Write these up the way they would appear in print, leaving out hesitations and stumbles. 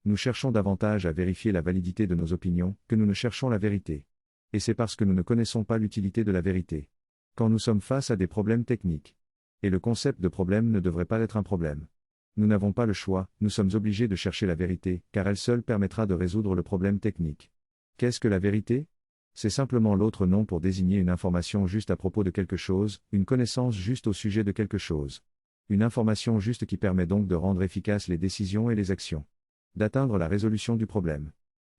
Nous cherchons davantage à vérifier la validité de nos opinions que nous ne cherchons la vérité. Et c'est parce que nous ne connaissons pas l'utilité de la vérité. Quand nous sommes face à des problèmes techniques. Et le concept de problème ne devrait pas être un problème. Nous n'avons pas le choix, nous sommes obligés de chercher la vérité, car elle seule permettra de résoudre le problème technique. Qu'est-ce que la vérité ? C'est simplement l'autre nom pour désigner une information juste à propos de quelque chose, une connaissance juste au sujet de quelque chose. Une information juste qui permet donc de rendre efficaces les décisions et les actions. D'atteindre la résolution du problème.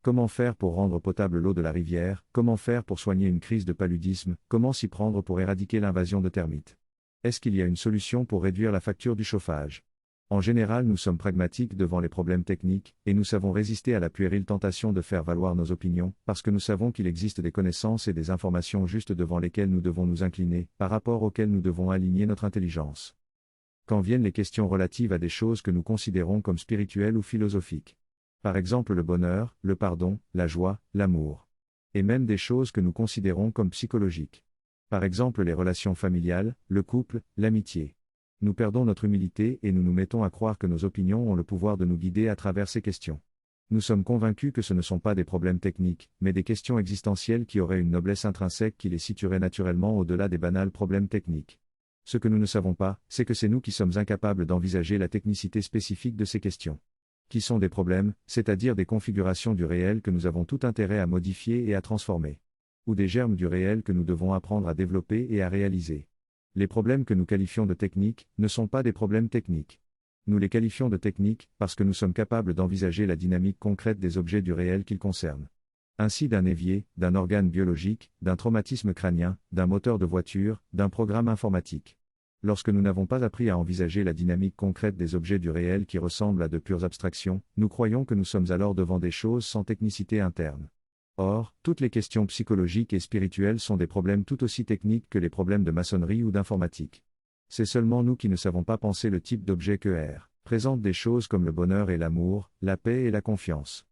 Comment faire pour rendre potable l'eau de la rivière, comment faire pour soigner une crise de paludisme, comment s'y prendre pour éradiquer l'invasion de termites. Est-ce qu'il y a une solution pour réduire la facture du chauffage ? En général, nous sommes pragmatiques devant les problèmes techniques, et nous savons résister à la puérile tentation de faire valoir nos opinions, parce que nous savons qu'il existe des connaissances et des informations justes devant lesquelles nous devons nous incliner, par rapport auxquelles nous devons aligner notre intelligence. Quand viennent les questions relatives à des choses que nous considérons comme spirituelles ou philosophiques. Par exemple le bonheur, le pardon, la joie, l'amour. Et même des choses que nous considérons comme psychologiques. Par exemple les relations familiales, le couple, l'amitié. Nous perdons notre humilité et nous nous mettons à croire que nos opinions ont le pouvoir de nous guider à travers ces questions. Nous sommes convaincus que ce ne sont pas des problèmes techniques, mais des questions existentielles qui auraient une noblesse intrinsèque qui les situerait naturellement au-delà des banals problèmes techniques. Ce que nous ne savons pas, c'est que c'est nous qui sommes incapables d'envisager la technicité spécifique de ces questions. Qui sont des problèmes, c'est-à-dire des configurations du réel que nous avons tout intérêt à modifier et à transformer. Ou des germes du réel que nous devons apprendre à développer et à réaliser. Les problèmes que nous qualifions de techniques, ne sont pas des problèmes techniques. Nous les qualifions de techniques, parce que nous sommes capables d'envisager la dynamique concrète des objets du réel qu'ils concernent. Ainsi d'un évier, d'un organe biologique, d'un traumatisme crânien, d'un moteur de voiture, d'un programme informatique. Lorsque nous n'avons pas appris à envisager la dynamique concrète des objets du réel qui ressemblent à de pures abstractions, nous croyons que nous sommes alors devant des choses sans technicité interne. Or, toutes les questions psychologiques et spirituelles sont des problèmes tout aussi techniques que les problèmes de maçonnerie ou d'informatique. C'est seulement nous qui ne savons pas penser le type d'objet que R présente des choses comme le bonheur et l'amour, la paix et la confiance.